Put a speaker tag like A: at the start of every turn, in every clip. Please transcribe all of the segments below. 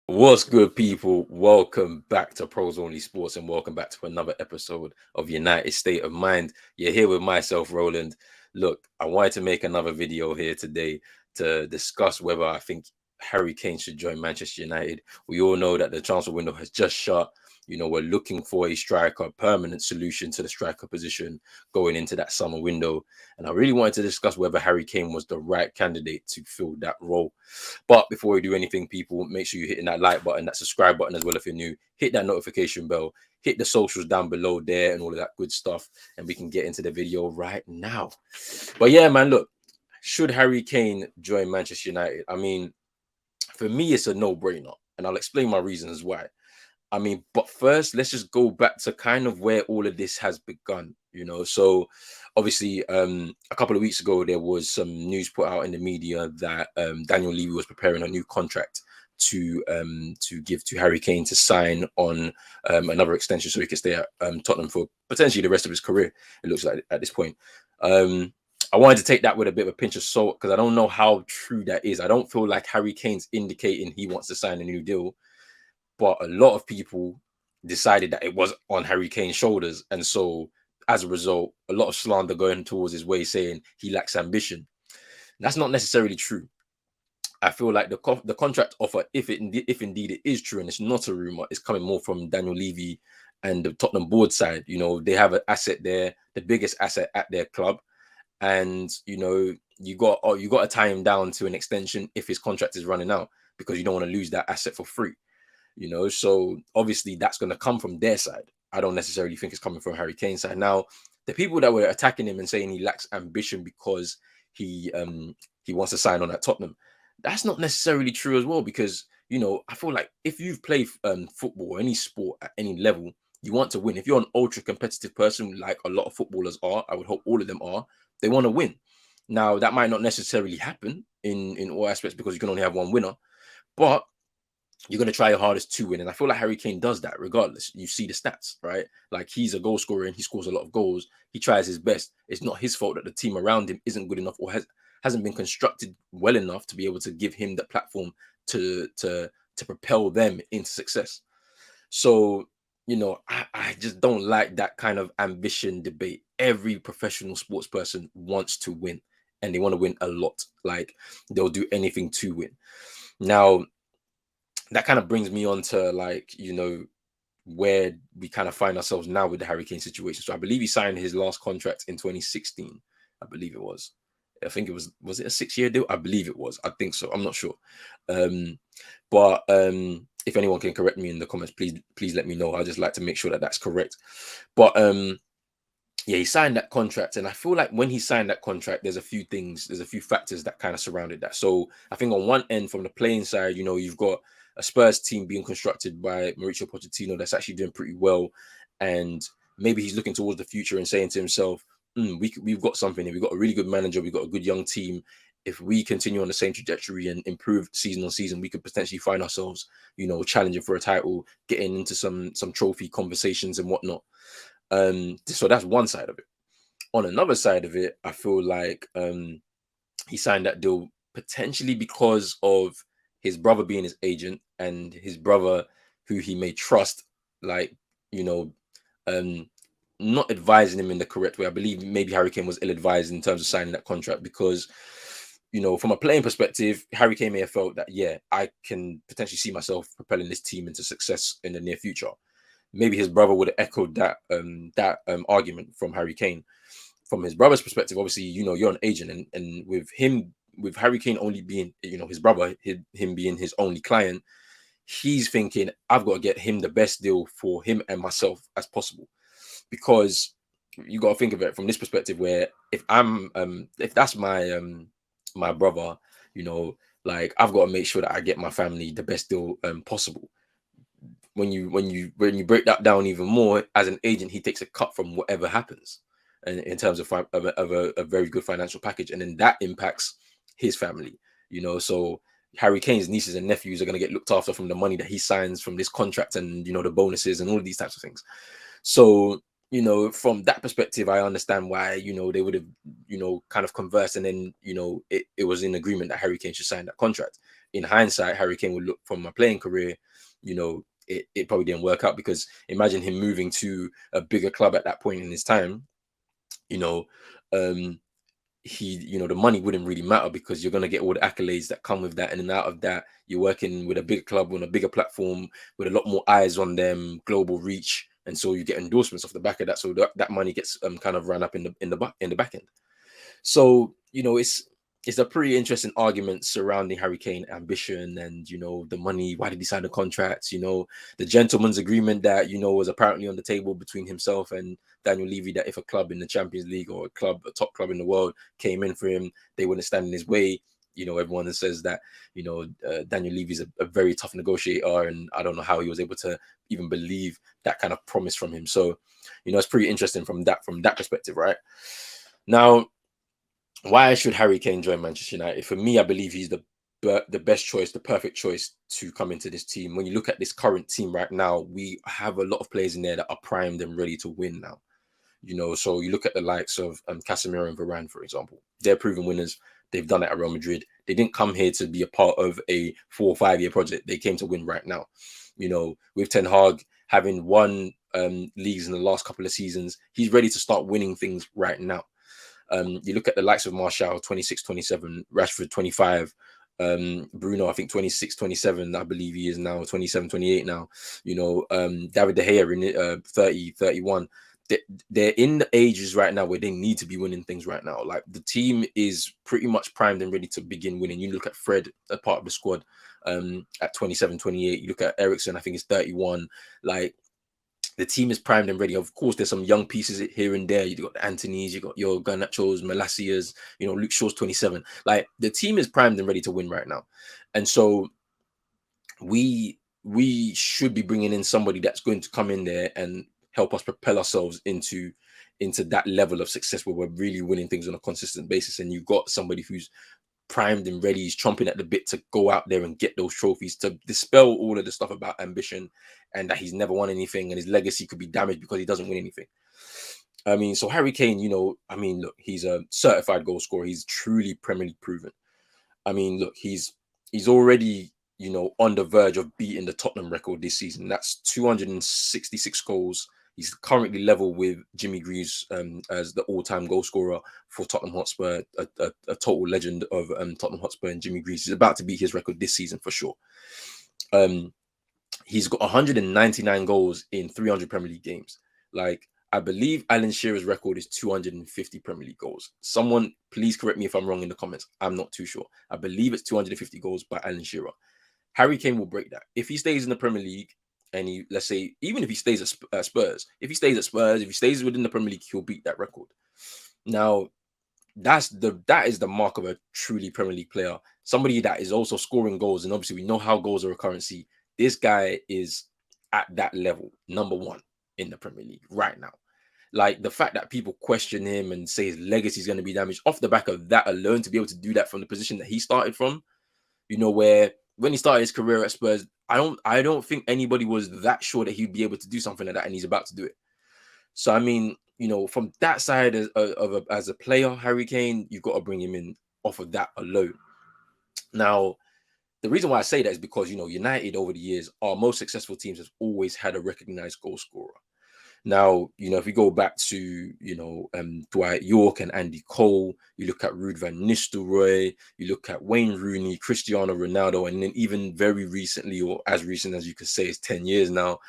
A: What's good, people? Welcome back to Pros Only Sports and welcome back to another episode of United State of Mind. You're here with myself, Roland. Look, I wanted to make another video here today to discuss whether I think Harry Kane should join Manchester United. We all know that the transfer window has just shut. We're looking for a striker, permanent solution to the striker position going into that summer window. And I really wanted to discuss whether Harry Kane was the right candidate to fill that role. But before we do anything, people, make sure you're hitting that like button, that subscribe button as well if you're new. Hit that notification bell, hit the socials down below there and all of that good stuff. And we can get into the video right now. But yeah, man, look, should Harry Kane join Manchester United? I mean, for me, it's a no-brainer. And I'll explain my reasons why. I mean, but first, let's just go back to kind of where all of this has begun. So obviously, a couple of weeks ago, there was some news put out in the media that Daniel Levy was preparing a new contract to give to Harry Kane to sign on another extension so he could stay at Tottenham for potentially the rest of his career, it looks like at this point. I wanted to take that with a bit of a pinch of salt because I don't know how true that is. I don't feel like Harry Kane's indicating he wants to sign a new deal, but a lot of people decided that it was on Harry Kane's shoulders. And so as a result, a lot of slander going towards his way saying he lacks ambition. That's not necessarily true. I feel like the contract offer, if indeed it is true and it's not a rumor, is coming more from Daniel Levy and the Tottenham board side. They have an asset there, the biggest asset at their club. And you got to tie him down to an extension if his contract is running out, because you don't want to lose that asset for free. So obviously that's going to come from their side. I don't necessarily think it's coming from Harry Kane's side. Now, the people that were attacking him and saying he lacks ambition because he wants to sign on at Tottenham, that's not necessarily true as well, because I feel like if you've played football or any sport at any level, you want to win. If you're an ultra competitive person, like a lot of footballers are, I would hope all of them are, they want to win. Now, that might not necessarily happen in all aspects because you can only have one winner, but you're going to try your hardest to win. And I feel like Harry Kane does that regardless. You see the stats, right? Like, he's a goal scorer and he scores a lot of goals. He tries his best. It's not his fault that the team around him isn't good enough or hasn't been constructed well enough to be able to give him the platform to propel them into success. So, I just don't like that kind of ambition debate. Every professional sports person wants to win, and they want to win a lot. Like, they'll do anything to win. Now, that kind of brings me on to where we kind of find ourselves now with the Harry Kane situation. So I believe he signed his last contract in 2016. I believe it was. I think it was it a 6-year deal? I believe it was. I think so. I'm not sure. But if anyone can correct me in the comments, please let me know. I just like to make sure that that's correct. But yeah, he signed that contract, and I feel like when he signed that contract, there's a few factors that kind of surrounded that. So I think on one end, from the playing side, you've got a Spurs team being constructed by Mauricio Pochettino that's actually doing pretty well, and maybe he's looking towards the future and saying to himself, we've got something here. We've got a really good manager. We've got a good young team. If we continue on the same trajectory and improve season on season, we could potentially find ourselves, challenging for a title, getting into some trophy conversations and whatnot. So that's one side of it. On another side of it, I feel like he signed that deal potentially because of his brother being his agent, and his brother, who he may trust, not advising him in the correct way. I believe maybe Harry Kane was ill-advised in terms of signing that contract because, from a playing perspective, Harry Kane may have felt that, yeah, I can potentially see myself propelling this team into success in the near future. Maybe his brother would have echoed that argument from Harry Kane. From his brother's perspective, obviously, you're an agent, and with Harry Kane only being, his brother, him being his only client, he's thinking, I've got to get him the best deal for him and myself as possible. Because you got to think of it from this perspective, where if that's my brother, I've got to make sure that I get my family the best deal possible. When you break that down even more, as an agent, he takes a cut from whatever happens, and in terms of a very good financial package, and then that impacts his family. So Harry Kane's nieces and nephews are going to get looked after from the money that he signs from this contract, and the bonuses and all of these types of things. So from that perspective, I understand why they would have kind of conversed, and then it was in agreement that Harry Kane should sign that contract. in hindsight, Harry Kane would look from my playing career, you know, it probably didn't work out, because imagine him moving to a bigger club at that point in his time, you know, the money wouldn't really matter, because you're going to get all the accolades that come with that. And then out of that, you're working with a bigger club on a bigger platform with a lot more eyes on them, global reach. And so you get endorsements off the back of that. So that money gets kind of run up in the back end. So, it's a pretty interesting argument surrounding Harry Kane ambition and, the money. Why did he sign the contracts? The gentleman's agreement that, was apparently on the table between himself and Daniel Levy, that if a club in the Champions League or a top club in the world came in for him, they wouldn't stand in his way. Everyone that says that, Daniel Levy's a very tough negotiator, and I don't know how he was able to even believe that kind of promise from him. So, it's pretty interesting from that perspective, right? Now, why should Harry Kane join Manchester United? For me, I believe he's the best choice, the perfect choice to come into this team. When you look at this current team right now, we have a lot of players in there that are primed and ready to win now. So you look at the likes of Casemiro and Varane, for example. They're proven winners. They've done it at Real Madrid. They didn't come here to be a part of a 4 or 5 year project. They came to win right now. With Ten Hag having won leagues in the last couple of seasons, he's ready to start winning things right now. You look at the likes of Martial, 26, 27, Rashford, 25, Bruno, I think 26, 27, I believe he is now, 27, 28 now. David De Gea, 30, 31. They're in the ages right now where they need to be winning things right now. Like, the team is pretty much primed and ready to begin winning. You look at Fred, a part of the squad, at 27, 28. You look at Ericsson, I think it's 31. Like, the team is primed and ready. Of course, there's some young pieces here and there. You've got the Antonys, you've got your Garnachos, Malacias, Luke Shaw's 27. Like, the team is primed and ready to win right now. And so we should be bringing in somebody that's going to come in there and help us propel ourselves into that level of success where we're really winning things on a consistent basis. And you've got somebody who's primed and ready, he's chomping at the bit to go out there and get those trophies, to dispel all of the stuff about ambition and that he's never won anything and his legacy could be damaged because he doesn't win anything. I mean, so Harry Kane, look, he's a certified goal scorer. He's truly Premier League proven. I mean, look, he's already, on the verge of beating the Tottenham record this season. That's 266 goals. He's currently level with Jimmy Greaves as the all-time goal scorer for Tottenham Hotspur, a total legend of Tottenham Hotspur, and Jimmy Greaves is about to beat his record this season for sure. He's got 199 goals in 300 Premier League games. Like, I believe Alan Shearer's record is 250 Premier League goals. Someone, please correct me if I'm wrong in the comments. I'm not too sure. I believe it's 250 goals by Alan Shearer. Harry Kane will break that. If he stays in the Premier League, and let's say, even if he stays at Spurs, if he stays within the Premier League, he'll beat that record. Now, that is the mark of a truly Premier League player. Somebody that is also scoring goals, and obviously we know how goals are a currency. This guy is at that level, number one in the Premier League right now. Like, the fact that people question him and say his legacy is going to be damaged off the back of that alone, to be able to do that from the position that he started from, where when he started his career at Spurs, I don't think anybody was that sure that he'd be able to do something like that, and he's about to do it. So, I mean, from that side as a player, Harry Kane, you've got to bring him in off of that alone. Now, the reason why I say that is because, United over the years, our most successful teams have always had a recognized goal scorer. Now, if we go back to, Dwight York and Andy Cole, you look at Ruud van Nistelrooy, you look at Wayne Rooney, Cristiano Ronaldo, and then even very recently, or as recent as you could say, it's 10 years now,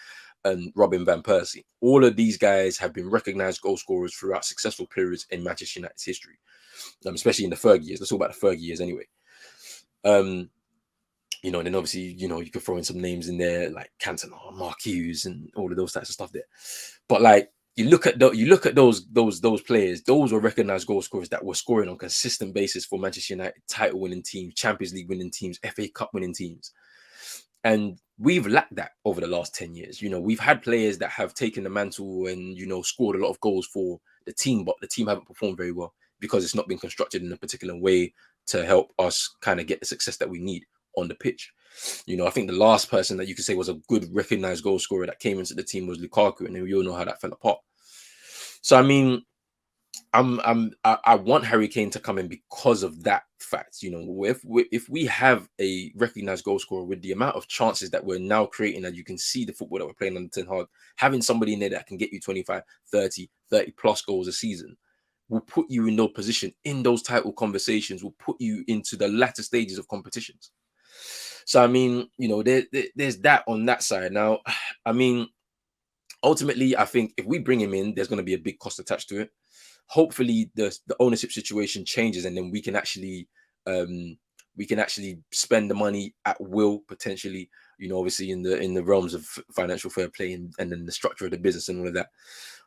A: Robin van Persie. All of these guys have been recognized goal scorers throughout successful periods in Manchester United's history, especially in the Fergie years. Let's talk about the Fergie years anyway. And then obviously, you could throw in some names in there like Cantona, Mark Hughes, and all of those types of stuff there. But like, you look at those players, those were recognized goal scorers that were scoring on a consistent basis for Manchester United, title winning teams, Champions League winning teams, FA Cup winning teams. And we've lacked that over the last 10 years. We've had players that have taken the mantle and, scored a lot of goals for the team, but the team haven't performed very well because it's not been constructed in a particular way to help us kind of get the success that we need on the pitch. I think the last person that you could say was a good recognized goal scorer that came into the team was Lukaku, and we all know how that fell apart. So, I mean, I want Harry Kane to come in because of that fact. You know, if we have a recognized goal scorer with the amount of chances that we're now creating, and you can see the football that we're playing on Ten Hag, having somebody in there that can get you 25, 30 plus goals a season will put you in those position in those title conversations, will put you into the latter stages of competitions. So I mean, you know, there's that on that side. Now, I mean, ultimately, I think if we bring him in, there's going to be a big cost attached to it. Hopefully, the ownership situation changes, and then um, we can actually spend the money at will potentially. You know, obviously in the realms of financial fair play and then the structure of the business and all of that.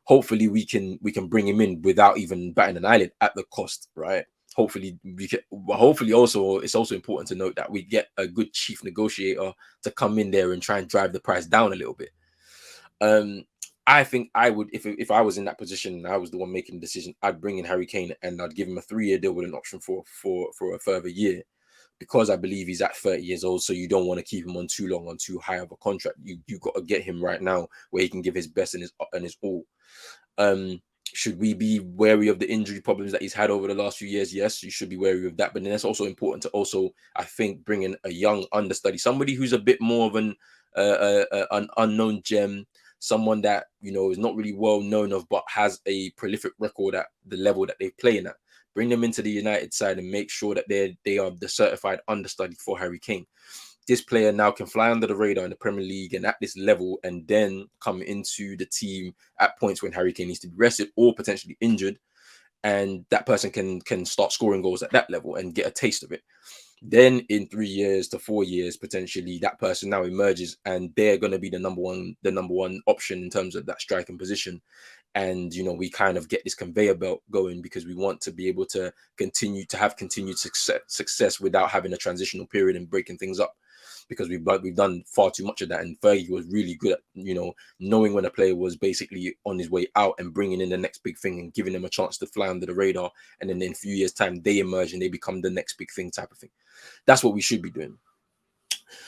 A: Hopefully, we can bring him in without even batting an eyelid at the cost, right? Hopefully, we can. Hopefully, also it's also important to note that we get a good chief negotiator to come in there and try and drive the price down a little bit. um, I think I would, if I was in that position and I was the one making the decision, I'd bring in Harry Kane and I'd give him a 3-year deal with an option for a further year, because I believe he's at 30 years old. So you don't want to keep him on too long on too high of a contract. You got to get him right now where he can give his best and his all. Um, should we be wary of the injury problems that he's had over the last few years? Yes, you should be wary of that. But then it's also important to also, I think, bring in a young understudy, somebody who's a bit more of an unknown gem, someone that is not really well known of, but has a prolific record at the level that they play in at. Bring them into the United side and make sure that they are the certified understudy for Harry Kane. This player now can fly under the radar in the Premier League and at this level, and then come into the team at points when Harry Kane needs to be rested or potentially injured, and that person can start scoring goals at that level and get a taste of it. Then in 3 years to 4 years, potentially that person now emerges and they're going to be the number one option in terms of that striking position. And we kind of get this conveyor belt going, because we want to be able to continue to have continued success without having a transitional period and breaking things up, because we've done far too much of that. And Fergie was really good at knowing when a player was basically on his way out and bringing in the next big thing and giving them a chance to fly under the radar, and then in a few years time they emerge and they become the next big thing type of thing. That's what we should be doing.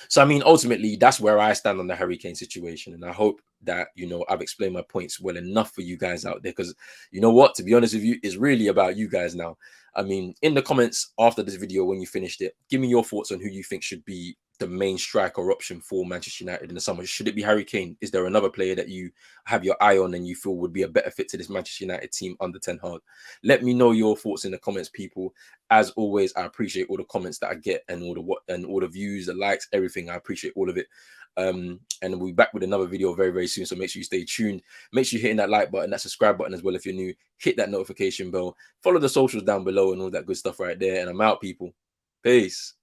A: So, I mean, ultimately, that's where I stand on the Harry Kane situation. And I hope that, I've explained my points well enough for you guys out there. Because you know what? To be honest with you, it's really about you guys now. I mean, in the comments after this video, when you finished it, give me your thoughts on who you think should be the main striker option for Manchester United in the summer. Should it be Harry Kane? Is there another player that you have your eye on and you feel would be a better fit to this Manchester United team under Ten Hag? Let me know your thoughts in the comments, people. As always, I appreciate all the comments that I get and all the views, the likes, everything. I appreciate all of it. And we'll be back with another video very, very soon. So make sure you stay tuned. Make sure you're hitting that like button, that subscribe button as well if you're new. Hit that notification bell. Follow the socials down below and all that good stuff right there. And I'm out, people. Peace.